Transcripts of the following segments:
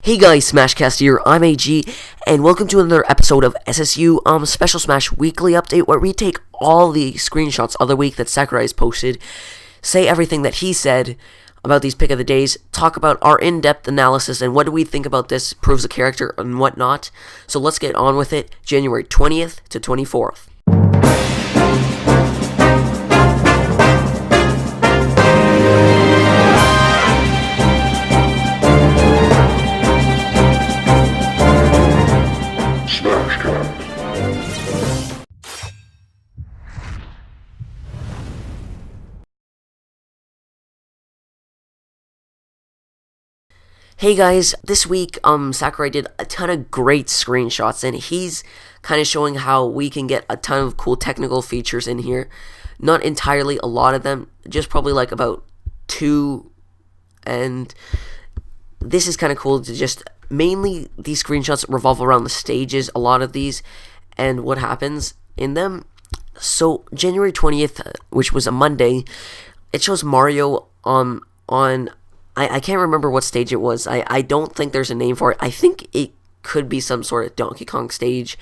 Hey guys, Smashcast here, I'm AG, and welcome to another episode of SSU Special Smash Weekly Update, where we take all the screenshots of the week that Sakurai has posted, say everything that he said about these pick of the days, talk about our in-depth analysis and what do we think about this, proves a character and whatnot. So let's get on with it, January 20th to 24th. Hey guys, this week, Sakurai did a ton of great screenshots, and he's kind of showing how we can get a ton of cool technical features in here. Not entirely a lot of them, just probably like about 2, and this is kind of cool to just, mainly these screenshots revolve around the stages, a lot of these, and what happens in them. So, January 20th, which was a Monday, it shows Mario on I can't remember what stage it was. I don't think there's a name for it. I think it could be some sort of Donkey Kong stage,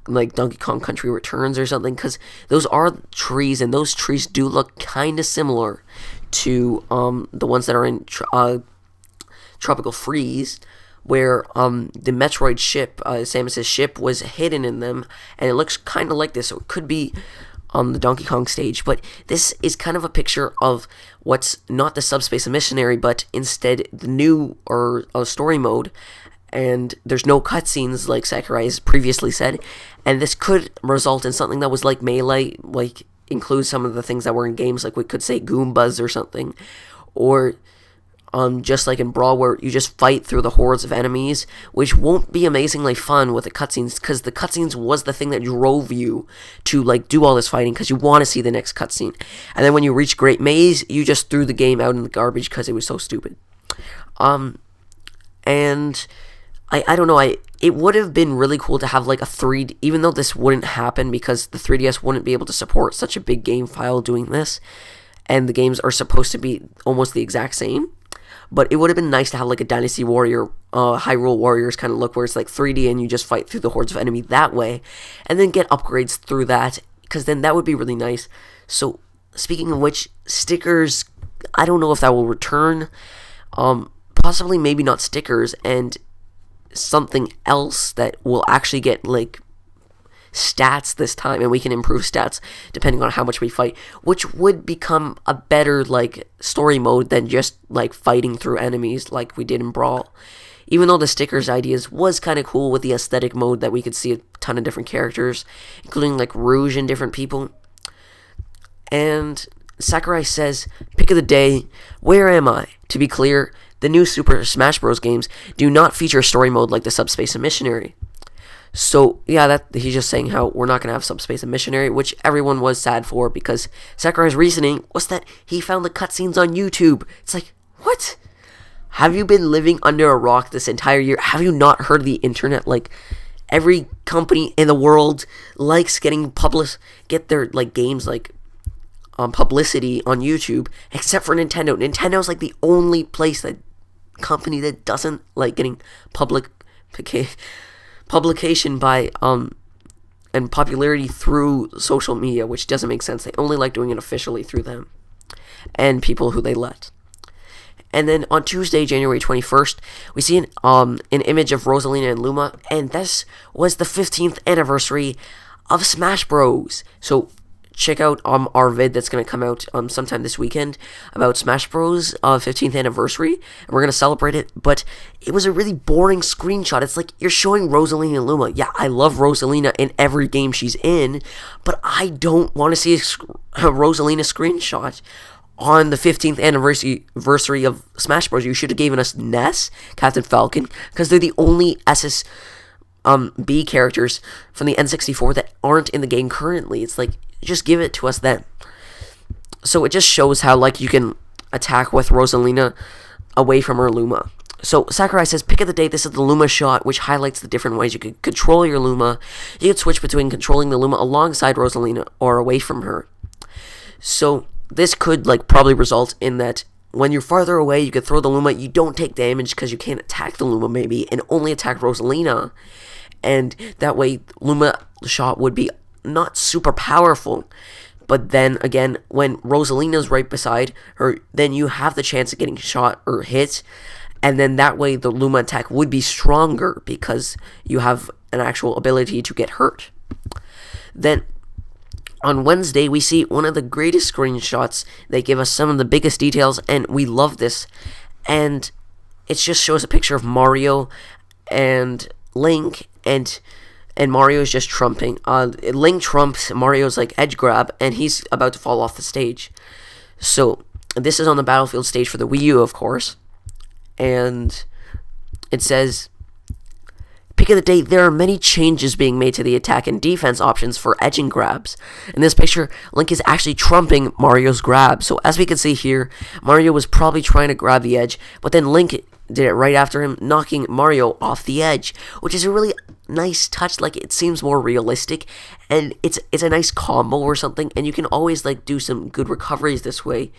like Donkey Kong Country Returns or something, because those are trees, and those trees do look kind of similar to the ones that are in Tropical Freeze, where the Metroid ship, Samus's ship, was hidden in them, and it looks kind of like this, so it could be on the Donkey Kong stage. But this is kind of a picture of what's not the Subspace Missionary, but instead the new or story mode, and there's no cutscenes like Sakurai has previously said, and this could result in something that was like Melee, like include some of the things that were in games, like we could say Goombas or something, or just like in Brawl, where you just fight through the hordes of enemies, which won't be amazingly fun with the cutscenes, because the cutscenes was the thing that drove you to like do all this fighting, because you want to see the next cutscene. And then when you reach Great Maze, you just threw the game out in the garbage because it was so stupid. And I don't know, it would have been really cool to have like a 3D, even though this wouldn't happen because the 3DS wouldn't be able to support such a big game file doing this, and the games are supposed to be almost the exact same. But it would have been nice to have like a Dynasty Warrior, Hyrule Warriors kind of look, where it's like 3D and you just fight through the hordes of enemy that way, and then get upgrades through that, because then that would be really nice. So, speaking of which, stickers, I don't know if that will return. Possibly maybe not stickers, and something else that will actually get like stats this time, and we can improve stats depending on how much we fight, which would become a better like story mode than just like fighting through enemies like we did in Brawl. Even though the stickers ideas was kind of cool with the aesthetic mode, that we could see a ton of different characters, including like Rouge and different people. And Sakurai says, pick of the day, where am I? To be clear, the new Super Smash Bros. Games do not feature a story mode like the Subspace Missionary. So, yeah, that he's just saying how we're not going to have Subspace Missionary, which everyone was sad for, because Sakurai's reasoning was that he found the cutscenes on YouTube. It's like, what? Have you been living under a rock this entire year? Have you not heard the internet? Like, every company in the world likes get their, like, games, like, publicity on YouTube, except for Nintendo. Nintendo's, like, the only company that doesn't like getting publication by and popularity through social media, which doesn't make sense. They only like doing it officially through them and people who they let. And then on Tuesday, January 21st, we see an image of Rosalina and Luma, and this was the 15th anniversary of Smash Bros. So check out our vid that's going to come out sometime this weekend about Smash Bros. 15th anniversary, and we're going to celebrate it. But it was a really boring screenshot. It's like you're showing Rosalina and Luma. Yeah, I love Rosalina in every game she's in, but I don't want to see a Rosalina screenshot on the 15th anniversary of Smash Bros. You should have given us Ness, Captain Falcon, because they're the only SSB characters from the N64 that aren't in the game currently. It's like, just give it to us then. So it just shows how like you can attack with Rosalina away from her Luma. So Sakurai says, pick of the day, this is the Luma shot, which highlights the different ways you could control your Luma. You could switch between controlling the Luma alongside Rosalina or away from her. So this could like probably result in that when you're farther away, you can throw the Luma. You don't take damage because you can't attack the Luma maybe, and only attack Rosalina. And that way, Luma shot would be not super powerful. But then again, when Rosalina's right beside her, then you have the chance of getting shot or hit. And then that way, the Luma attack would be stronger because you have an actual ability to get hurt. Then on Wednesday, we see one of the greatest screenshots. They give us some of the biggest details, and we love this. And it just shows a picture of Mario and Link, and Mario's just trumping. Link trumps Mario's like edge grab, and he's about to fall off the stage. So this is on the Battlefield stage for the Wii U, of course. And it says, pick of the day, there are many changes being made to the attack and defense options for edging grabs. In this picture, Link is actually trumping Mario's grab. So as we can see here, Mario was probably trying to grab the edge, but then Link did it right after him, knocking Mario off the edge, which is a really nice touch. Like, it seems more realistic, and it's a nice combo or something, and you can always like do some good recoveries this way,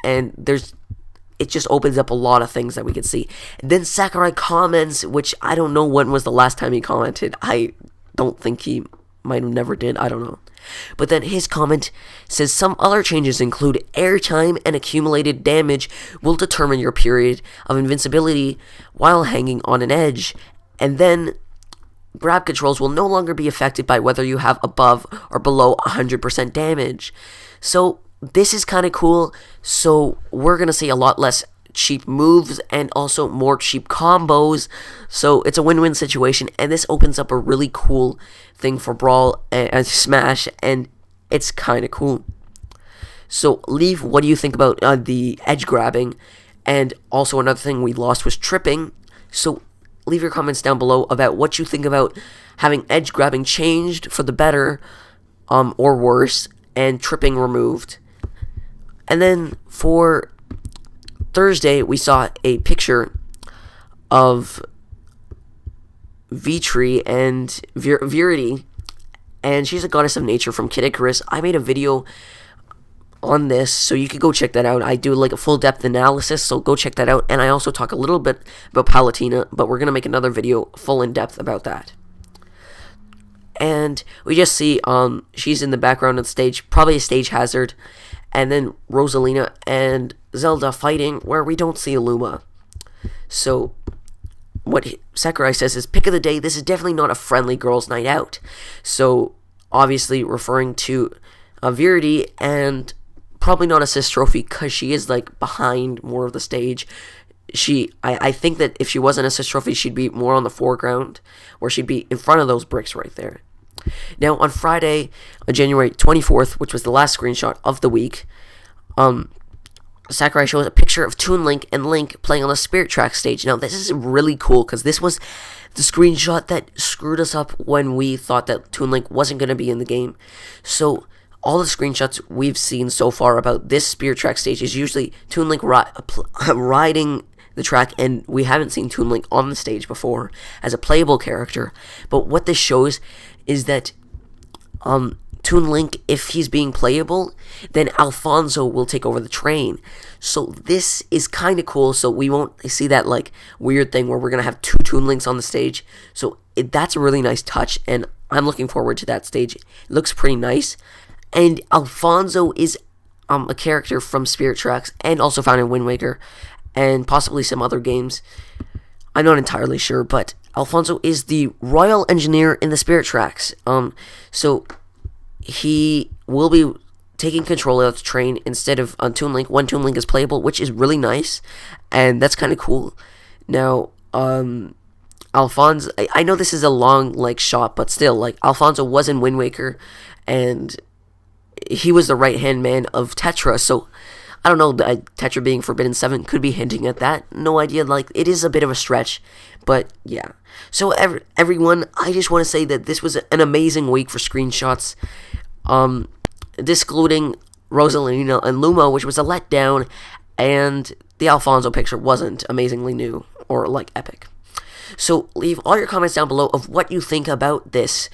and it just opens up a lot of things that we can see. And then Sakurai comments, which I don't know when was the last time he commented. I don't think he might have never did. I don't know. But then his comment says some other changes include airtime and accumulated damage will determine your period of invincibility while hanging on an edge. And then grab controls will no longer be affected by whether you have above or below 100% damage. So this is kind of cool. So we're going to see a lot less cheap moves and also more cheap combos. So it's a win-win situation, and this opens up a really cool thing for Brawl and Smash, and it's kind of cool. So Leave, what do you think about the edge grabbing? And also another thing we lost was tripping. So leave your comments down below about what you think about having edge grabbing changed for the better or worse, and tripping removed. And then for Thursday, we saw a picture of Vitri and Virity, and she's a goddess of nature from Kid Icarus. I made a video on this, so you could go check that out. I do like a full depth analysis, so go check that out. And I also talk a little bit about Palutena, but we're gonna make another video full in depth about that. And we just see she's in the background of the stage, probably a stage hazard. And then Rosalina and Zelda fighting, where we don't see Luma. So what Sakurai says is, pick of the day, this is definitely not a friendly girls' night out. So obviously referring to Virity, and probably not assist trophy because she is like behind more of the stage. I think that if she wasn't assist trophy, she'd be more on the foreground, or she'd be in front of those bricks right there. Now, on Friday, January 24th, which was the last screenshot of the week, Sakurai shows a picture of Toon Link and Link playing on the Spirit Track stage. Now, this is really cool because this was the screenshot that screwed us up when we thought that Toon Link wasn't going to be in the game. So all the screenshots we've seen so far about this Spirit Track stage is usually Toon Link riding the track, and we haven't seen Toon Link on the stage before as a playable character. But what this shows is that Toon Link, if he's being playable, then Alfonso will take over the train. So this is kind of cool. So we won't see that like weird thing where we're going to have two Toon Links on the stage. So that's a really nice touch, and I'm looking forward to that stage. It looks pretty nice. And Alfonso is a character from Spirit Tracks and also found in Wind Waker and possibly some other games. I'm not entirely sure, but Alfonso is the royal engineer in the Spirit Tracks. So he will be taking control of the train instead of Toon Link. One Toon Link is playable, which is really nice, and that's kind of cool. Now, Alfonso, I know this is a long like shot, but still, like, Alfonso was in Wind Waker, and he was the right-hand man of Tetra, so I don't know, Tetra being Forbidden 7 could be hinting at that. No idea, like, it is a bit of a stretch, but yeah. So everyone, I just want to say that this was an amazing week for screenshots, excluding Rosalina and Luma, which was a letdown, and the Alfonso picture wasn't amazingly new or, like, epic. So leave all your comments down below of what you think about this,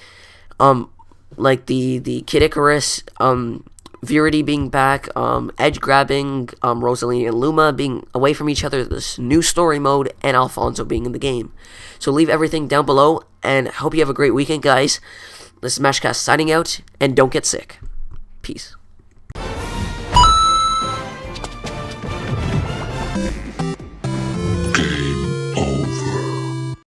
like the Kid Icarus Virity being back, Edge grabbing, Rosalie and Luma being away from each other, this new story mode, and Alfonso being in the game. So leave everything down below, and hope you have a great weekend, guys. This is Mashcast signing out, and don't get sick. Peace.